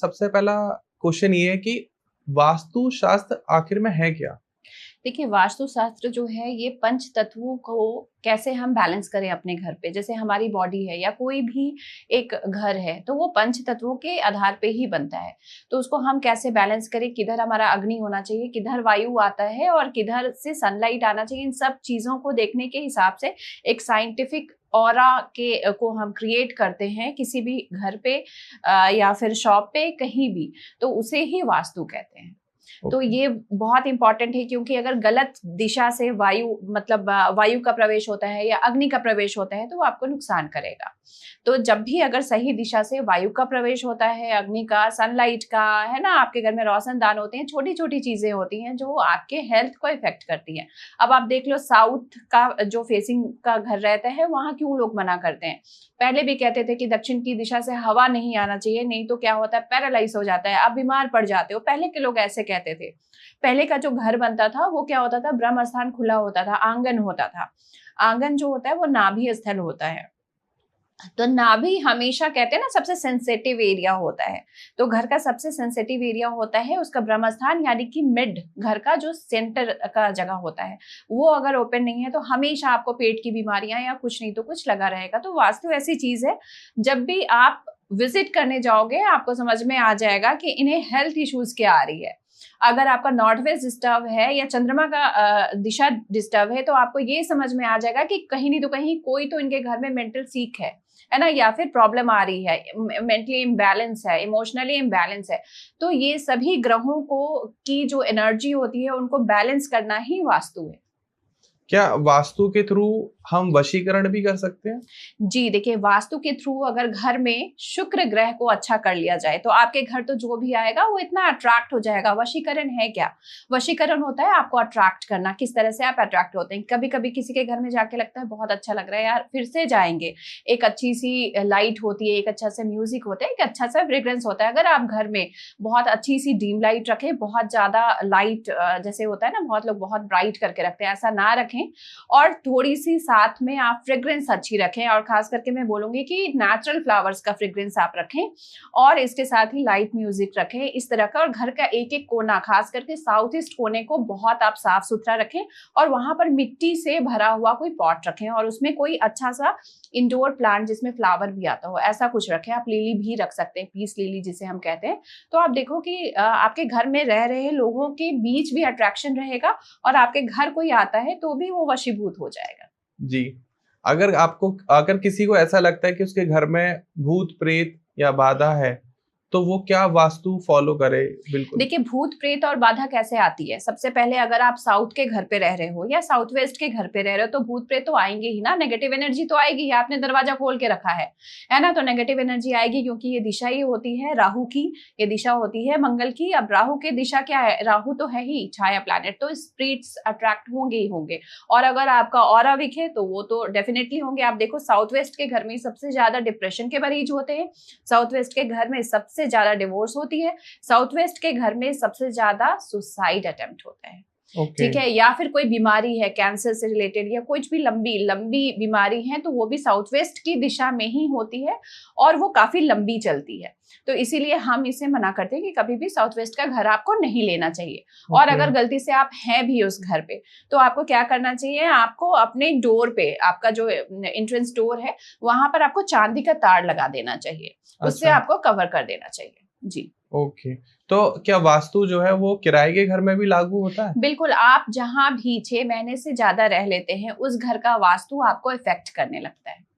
सबसे पहला क्वेश्चन ये है कि वास्तुशास्त्र आखिर में है क्या? देखिए, वास्तुशास्त्र जो है ये पंच तत्वों को कैसे हम बैलेंस करें अपने घर पे। जैसे हमारी बॉडी है या कोई भी एक घर है तो वो पंच तत्वों के आधार पे ही बनता है। तो उसको हम कैसे बैलेंस करें, किधर हमारा अग्नि होना चाहिए, किधर वायु आता है और किधर से सनलाइट आना चाहिए, इन सब चीजों को देखने के हिसाब से एक साइंटिफिक ऑरा के को हम क्रिएट करते हैं किसी भी घर पे या फिर शॉप पे कहीं भी, तो उसे ही वास्तु कहते हैं। तो ओके। ये बहुत इंपॉर्टेंट है क्योंकि अगर गलत दिशा से वायु मतलब वायु का प्रवेश होता है या अग्नि का प्रवेश होता है तो वो आपको नुकसान करेगा। तो जब भी अगर सही दिशा से वायु का प्रवेश होता है, अग्नि का, सनलाइट का, है ना, आपके घर में रोशनदान होते हैं, छोटी छोटी चीजें होती हैं जो आपके हेल्थ को इफेक्ट करती हैं। अब आप देख लो, साउथ का जो फेसिंग का घर रहता है वहां क्यों लोग मना करते हैं। पहले भी कहते थे कि दक्षिण की दिशा से हवा नहीं आना चाहिए, नहीं तो क्या होता है, पैरालाइज हो जाता है, आप बीमार पड़ जाते हो। पहले के लोग ऐसे कहते थे। पहले का जो घर बनता था वो क्या होता था, ब्रह्म स्थान खुला होता था, आंगन होता था। आंगन जो होता है वो नाभि स्थल होता है। तो नाभि हमेशा कहते हैं ना सबसे सेंसिटिव एरिया होता है। तो घर का सबसे सेंसिटिव एरिया होता है उसका ब्रह्म स्थान, यानी कि मिड, घर का जो सेंटर का जगह होता है, वो अगर ओपन नहीं है तो हमेशा आपको पेट की बीमारियां या कुछ नहीं तो कुछ लगा रहेगा। तो वास्तु ऐसी चीज है, जब भी आप विजिट करने जाओगे आपको समझ में आ जाएगा कि इन्हें हेल्थ इश्यूज क्या आ रही है। अगर आपका नॉर्थ वेस्ट डिस्टर्ब है या चंद्रमा का दिशा डिस्टर्ब है तो आपको ये समझ में आ जाएगा कि कहीं नहीं तो कहीं कोई तो इनके घर में मेंटल सीक है ना, या फिर प्रॉब्लम आ रही है, मेंटली इम्बैलेंस है, इमोशनली इम्बैलेंस है। तो ये सभी ग्रहों को की जो एनर्जी होती है उनको बैलेंस करना ही वास्तु है। क्या वास्तु के थ्रू हम वशीकरण भी कर सकते हैं? जी देखिए, वास्तु के थ्रू अगर घर में शुक्र ग्रह को अच्छा कर लिया जाए तो आपके घर तो जो भी आएगा वो इतना अट्रैक्ट हो जाएगा। वशीकरण है क्या? वशीकरण होता है आपको अट्रैक्ट करना। किस तरह से आप अट्रैक्ट होते हैं? कभी कभी किसी के घर में जाके लगता है बहुत अच्छा लग रहा है यार, फिर से जाएंगे। एक अच्छी सी लाइट होती है, एक अच्छा सा म्यूजिक होता है, एक अच्छा सा फ्रेग्रेंस होता है। अगर आप घर में बहुत अच्छी सी डीम लाइट रखें, बहुत ज्यादा लाइट जैसे होता है ना, बहुत लोग बहुत ब्राइट करके रखते हैं, ऐसा ना रखें। और थोड़ी सी साथ में आप फ्रेग्रेंस अच्छी रखें, और खास करके मैं बोलूंगी कि नेचुरल फ्लावर्स का फ्रेग्रेंस आप रखें और इसके साथ ही लाइट म्यूजिक रखें इस तरह का। और घर का एक एक कोना, खास करके साउथ ईस्ट कोने को बहुत आप साफ सुथरा रखें और वहां पर मिट्टी से भरा हुआ कोई पॉट रखें और उसमें कोई अच्छा सा इंडोर प्लांट जिसमें फ्लावर भी आता हो, ऐसा कुछ रखें। आप लिली भी रख सकते हैं, पीस लिली जिसे हम कहते हैं। तो आप देखो कि आपके घर में रह रहे लोगों के बीच भी अट्रैक्शन रहेगा और आपके घर कोई आता है तो भी वो वशीभूत हो जाएगा। जी। अगर किसी को ऐसा लगता है कि उसके घर में भूत प्रेत या बाधा है, तो वो क्या वास्तु फॉलो करे? बिल्कुल। देखिए, भूत प्रेत और बाधा कैसे आती है। सबसे पहले अगर आप साउथ के घर पे रह रहे हो या साउथ वेस्ट के घर पे रह रहे हो तो भूत प्रेत तो आएंगे ही ना, नेगेटिव एनर्जी तो आएगी ही। आपने दरवाजा खोल के रखा है ना, तो नेगेटिव एनर्जी आएगी क्योंकि ये दिशा ही होती है राहु की, ये दिशा होती है मंगल की। अब राहु की दिशा क्या है, राहु तो है ही छाया प्लैनेट, तो स्पिरिट्स अट्रैक्ट होंगे ही होंगे। और अगर आपका ऑरा वीक है तो वो तो डेफिनेटली होंगे। आप देखो, साउथ वेस्ट के घर में सबसे ज्यादा डिप्रेशन के मरीज होते हैं, साउथ वेस्ट के घर में सबसे ज्यादा डिवोर्स होती है, साउथ वेस्ट के घर में सबसे ज्यादा सुसाइड अटेम्प्ट होता है। ओके। ठीक है, या फिर कोई बीमारी है कैंसर से रिलेटेड या कुछ भी लंबी लंबी बीमारी है तो वो भी साउथ वेस्ट की दिशा में ही होती है और वो काफी लंबी चलती है। तो इसीलिए हम इसे मना करते हैं कि कभी भी साउथ वेस्ट का घर आपको नहीं लेना चाहिए। और ओके। अगर गलती से आप हैं भी उस घर पे तो आपको क्या करना चाहिए, आपको अपने डोर पे, आपका जो एंट्रेंस डोर है वहां पर आपको चांदी का तार लगा देना चाहिए, उससे अच्छा। आपको कवर कर देना चाहिए। जी ओके। तो क्या वास्तु जो है वो किराए के घर में भी लागू होता है? बिल्कुल, आप जहां भी 6 महीने से ज्यादा रह लेते हैं उस घर का वास्तु आपको इफेक्ट करने लगता है।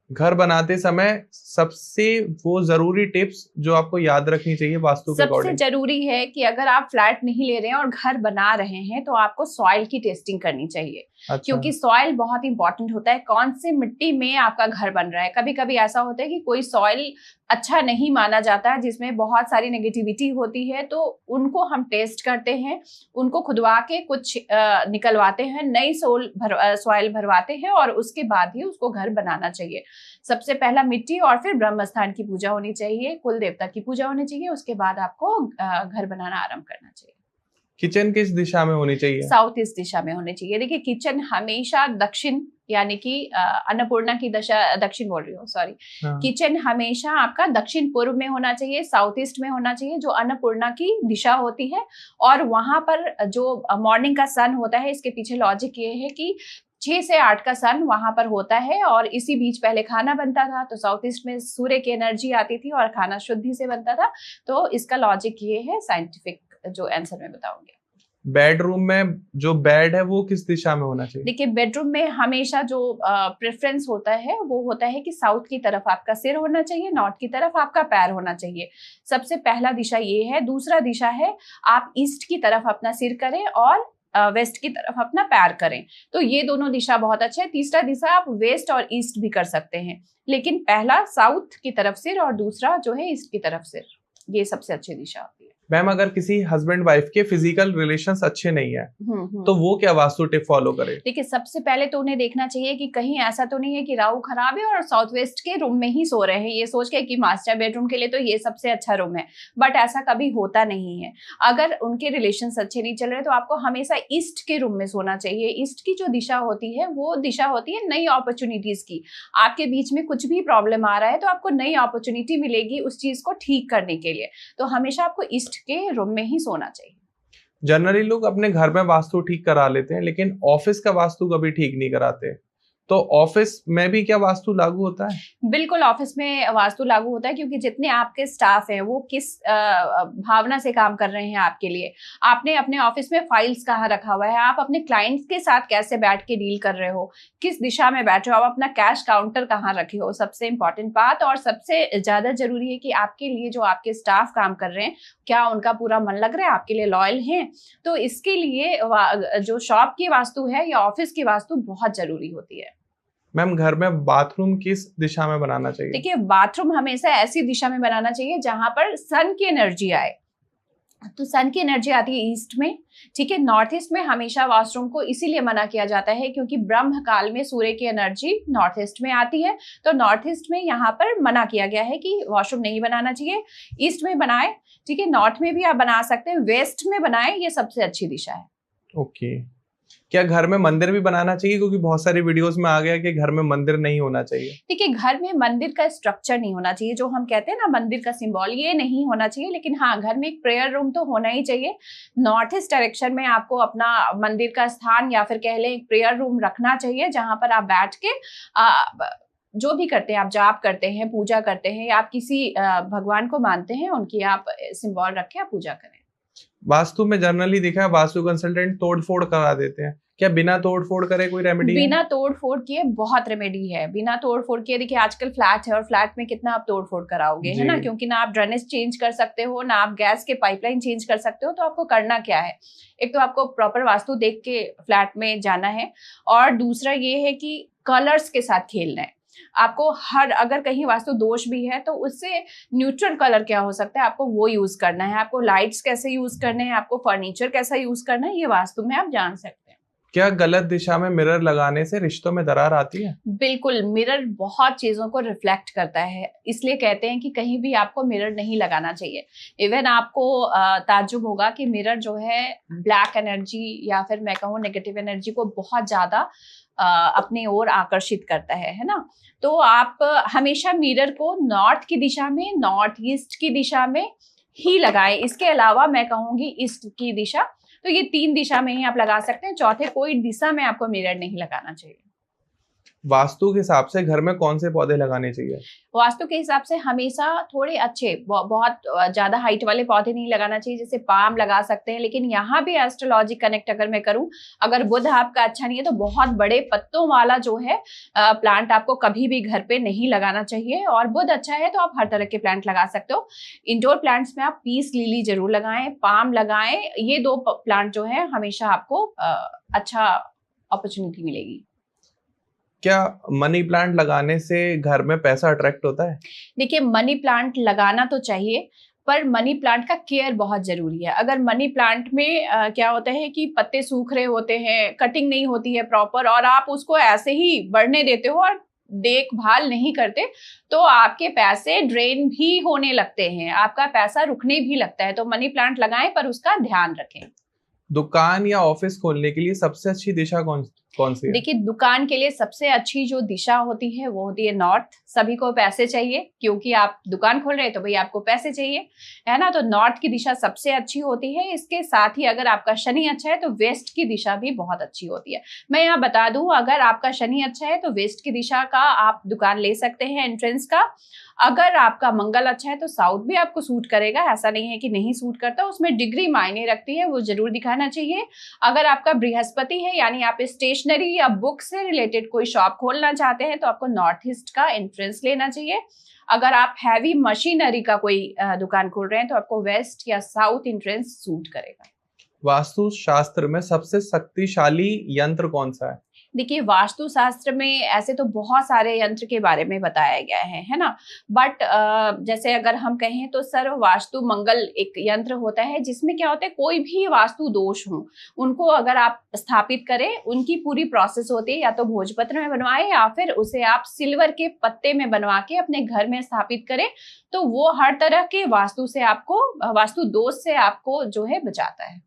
घर बनाते समय सबसे वो ज़रूरी टिप्स जो आपको याद रखनी चाहिए वास्तु के सबसे अकॉर्डिंग? जरूरी है कि अगर आप फ्लैट नहीं ले रहे हैं और घर बना रहे हैं तो आपको सॉइल की टेस्टिंग करनी चाहिए। अच्छा। क्योंकि सॉइल बहुत इंपॉर्टेंट होता है, कौन से मिट्टी में आपका घर बन रहा है। कभी कभी ऐसा होता है कि कोई सॉइल अच्छा नहीं माना जाता है जिसमें बहुत सारी नेगेटिविटी होती है, तो उनको हम टेस्ट करते हैं, उनको खुदवा के कुछ निकलवाते हैं, नई सॉइल भरवाते हैं और उसके बाद ही उसको घर बनाना चाहिए। सबसे पहला मिट्टी और फिर ब्रह्म स्थान की पूजा होनी चाहिए, कुल देवता की पूजा होनी चाहिए, उसके बाद आपको घर बनाना आरंभ करना चाहिए। किचन किस दिशा में होनी चाहिए? साउथ ईस्ट दिशा में होनी चाहिए। देखिए किचन हमेशा दक्षिण, यानी कि अन्नपूर्णा की दिशा, दक्षिण बोल रही हूँ सॉरी, किचन हमेशा आपका दक्षिण पूर्व में होना चाहिए, साउथ ईस्ट में होना चाहिए, जो अन्नपूर्णा की दिशा होती है। और वहां पर जो मॉर्निंग का सन होता है, इसके पीछे लॉजिक ये है कि 6 से 8 का सन वहां पर होता है और इसी बीच पहले खाना बनता था, तो साउथ ईस्ट में सूर्य की एनर्जी आती थी और खाना शुद्धि से बनता था। तो इसका लॉजिक ये है, साइंटिफिक जो आंसर मैं बताऊंगी। बेडरूम में जो बेड है वो किस दिशा में होना चाहिए? देखिए बेडरूम में हमेशा जो प्रेफरेंस होता है वो होता है कि साउथ की तरफ आपका सिर होना चाहिए, नॉर्थ की तरफ आपका पैर होना चाहिए। सबसे पहला दिशा ये है। दूसरा दिशा है आप ईस्ट की तरफ अपना सिर करें और वेस्ट की तरफ अपना पैर करें, तो ये दोनों दिशा बहुत अच्छा है। तीसरा दिशा आप वेस्ट और ईस्ट भी कर सकते हैं, लेकिन पहला साउथ की तरफ सिर और दूसरा जो है ईस्ट की तरफ सिर, ये सबसे अच्छी दिशा होती है। मैम अगर किसी हस्बैंड वाइफ के फिजिकल रिलेशंस अच्छे नहीं है तो वो क्या वास्तु टिप फॉलो करे? देखिए सबसे पहले तो उन्हें देखना चाहिए कि कहीं ऐसा तो नहीं है कि राहु खराब है और साउथ वेस्ट के रूम में ही सो रहे हैं, ये सोच के कि मास्टर बेडरूम के लिए तो ये सबसे अच्छा रूम है, बट ऐसा कभी होता नहीं है। अगर उनके रिलेशंस अच्छे नहीं चल रहे तो आपको हमेशा ईस्ट के रूम में सोना चाहिए। ईस्ट की जो दिशा होती है वो दिशा होती है नई अपॉर्चुनिटीज की। आपके बीच में कुछ भी प्रॉब्लम आ रहा है तो आपको नई अपॉर्चुनिटी मिलेगी उस चीज को ठीक करने के लिए, तो हमेशा आपको ईस्ट के रूम में ही सोना चाहिए। जनरली लोग अपने घर में वास्तु ठीक करा लेते हैं लेकिन ऑफिस का वास्तु कभी ठीक नहीं कराते, तो ऑफिस में भी क्या वास्तु लागू होता है? बिल्कुल ऑफिस में वास्तु लागू होता है, क्योंकि जितने आपके स्टाफ हैं वो किस भावना से काम कर रहे हैं आपके लिए। आपने अपने ऑफिस में फाइल्स कहाँ रखा हुआ है, आप अपने क्लाइंट्स के साथ कैसे बैठ के डील कर रहे हो, किस दिशा में बैठे हो, आप अपना कैश काउंटर कहाँ रखे हो, सबसे इंपॉर्टेंट बात। और सबसे ज्यादा जरूरी है कि आपके लिए जो आपके स्टाफ काम कर रहे हैं क्या उनका पूरा मन लग रहा है, आपके लिए लॉयल हैं। तो इसके लिए जो शॉप की वास्तु है या ऑफिस की वास्तु बहुत जरूरी होती है। मैम घर में बाथरूम किस दिशा में बनाना चाहिए? देखिए बाथरूम हमेशा ऐसी दिशा में बनाना चाहिए जहां पर सन की एनर्जी आए, तो सन की एनर्जी आती है ईस्ट में, ठीक है। नॉर्थ ईस्ट में हमेशा वॉशरूम को इसीलिए मना किया जाता है क्योंकि ब्रह्म काल में सूर्य की एनर्जी नॉर्थ ईस्ट में आती है, तो नॉर्थ ईस्ट में यहाँ पर मना किया गया है कि वॉशरूम नहीं बनाना चाहिए। ईस्ट में बनाए, ठीक है, नॉर्थ में भी आप बना सकते हैं, वेस्ट में बनाए, ये सबसे अच्छी दिशा है। ओके, क्या घर में मंदिर भी बनाना चाहिए? क्योंकि बहुत सारी वीडियोस में आ गया कि घर में मंदिर नहीं होना चाहिए। देखिए घर में मंदिर का स्ट्रक्चर नहीं होना चाहिए, जो हम कहते हैं ना मंदिर का सिंबल, ये नहीं होना चाहिए। लेकिन हाँ, घर में एक प्रेयर रूम तो होना ही चाहिए। नॉर्थ ईस्ट डायरेक्शन में आपको अपना मंदिर का स्थान या फिर कह लें एक प्रेयर रूम रखना चाहिए, जहां पर आप बैठ के जो भी करते हैं, आप जाप करते हैं, पूजा करते हैं, या आप किसी भगवान को मानते हैं, उनकी आप सिंबल रख के आप पूजा करें। वास्तु में जनरली देखा है वास्तु कंसल्टेंट तोड़-फोड़ करा देते हैं, क्या बिना तोड़-फोड़ करे कोई रेमेडी है? बिना तोड़-फोड़ किए बहुत रेमेडी है। बिना तोड़-फोड़ किए देखिए आजकल फ्लैट है और फ्लैट में कितना आप तोड़-फोड़ कराओगे, है ना? क्योंकि ना आप ड्रेनेज चेंज कर सकते हो, ना आप गैस के पाइपलाइन चेंज कर सकते हो, तो आपको करना क्या है? एक तो आपको प्रॉपर वास्तु देख के फ्लैट में जाना है, और दूसरा ये है कि कलर्स के साथ खेलना है। आपको अगर कहीं वास्तु दोष भी है तो उससे न्यूट्रल कलर क्या हो सकता है, आपको वो यूज करना है। आपको लाइट्स कैसे यूज करने हैं, आपको फर्नीचर कैसा यूज करना है, ये वास्तु में आप जान सकते हैं। क्या गलत दिशा में मिरर लगाने से रिश्तों में दरार आती है? बिल्कुल, मिरर बहुत चीजों को रिफ्लेक्ट करता है, इसलिए कहते हैं कि कहीं भी आपको मिरर नहीं लगाना चाहिए। इवन आपको ताज्जुब होगा कि मिरर जो है ब्लैक एनर्जी या फिर मैं कहूँ नेगेटिव एनर्जी को बहुत ज्यादा अपने ओर आकर्षित करता है ना? तो आप हमेशा मिरर को नॉर्थ की दिशा में, नॉर्थ ईस्ट की दिशा में ही लगाएं। इसके अलावा मैं कहूंगी ईस्ट की दिशा, तो ये 3 दिशा में ही आप लगा सकते हैं, चौथे कोई दिशा में आपको मिरर नहीं लगाना चाहिए। वास्तु के हिसाब से घर में कौन से पौधे लगाने चाहिए? वास्तु के हिसाब से हमेशा थोड़े अच्छे, बहुत ज्यादा हाइट वाले पौधे नहीं लगाना चाहिए, जैसे पाम लगा सकते हैं। लेकिन यहाँ भी एस्ट्रोलॉजी कनेक्ट अगर मैं करूं, अगर बुध आपका अच्छा नहीं है तो बहुत बड़े पत्तों वाला जो है प्लांट आपको कभी भी घर पे नहीं लगाना चाहिए। और बुध अच्छा है तो आप हर तरह के प्लांट लगा सकते हो। इंडोर प्लांट्स में आप पीस लिली जरूर लगाएं, पाम लगाएं, ये 2 प्लांट जो है हमेशा आपको अच्छा अपॉर्चुनिटी मिलेगी। क्या मनी प्लांट लगाने से घर में पैसा अट्रैक्ट होता है? देखिए मनी प्लांट लगाना तो चाहिए, पर मनी प्लांट का केयर बहुत जरूरी है। अगर मनी प्लांट में क्या होता है कि पत्ते सूख रहे होते हैं, कटिंग नहीं होती है प्रॉपर, और आप उसको ऐसे ही बढ़ने देते हो और देखभाल नहीं करते, तो आपके पैसे ड्रेन भी होने लगते हैं, आपका पैसा रुकने भी लगता है। तो मनी प्लांट लगाएं पर उसका ध्यान रखें। दुकान या ऑफिस खोलने के लिए सबसे अच्छी दिशा कौन सी है? देखिए, दुकान के लिए सबसे अच्छी जो दिशा होती है वो होती है नॉर्थ। सभी को पैसे चाहिए, क्योंकि आप दुकान खोल रहे हैं तो भाई आपको पैसे चाहिए, है ना। तो नॉर्थ की दिशा सबसे अच्छी होती है। इसके साथ ही अगर आपका शनि अच्छा है तो वेस्ट की दिशा भी बहुत अच्छी होती है। मैं यहाँ बता दूं, अगर आपका शनि अच्छा है तो वेस्ट की दिशा का आप दुकान ले सकते हैं, एंट्रेंस का। अगर आपका मंगल अच्छा है तो साउथ भी आपको सूट करेगा, ऐसा नहीं है कि नहीं सूट करता, उसमें डिग्री मायने रखती है, वो जरूर दिखाना चाहिए। अगर आपका बृहस्पति है, यानी आप स्टेशनरी या बुक से रिलेटेड कोई शॉप खोलना चाहते हैं, तो आपको नॉर्थ ईस्ट का एंट्रेंस लेना चाहिए। अगर आप हैवी मशीनरी का कोई दुकान खोल रहे हैं तो आपको वेस्ट या साउथ एंट्रेंस सूट करेगा। वास्तु शास्त्र में सबसे शक्तिशाली यंत्र कौन सा है? देखिए, वास्तु शास्त्र में ऐसे तो बहुत सारे यंत्र के बारे में बताया गया है ना। बट जैसे अगर हम कहें तो सर्व वास्तु मंगल एक यंत्र होता है, जिसमें क्या होता है, कोई भी वास्तु दोष हो उनको अगर आप स्थापित करें, उनकी पूरी प्रोसेस होती है, या तो भोजपत्र में बनवाएं या फिर उसे आप सिल्वर के पत्ते में बनवा के अपने घर में स्थापित करें, तो वो हर तरह के वास्तु से आपको, वास्तु दोष से आपको जो है बचाता है।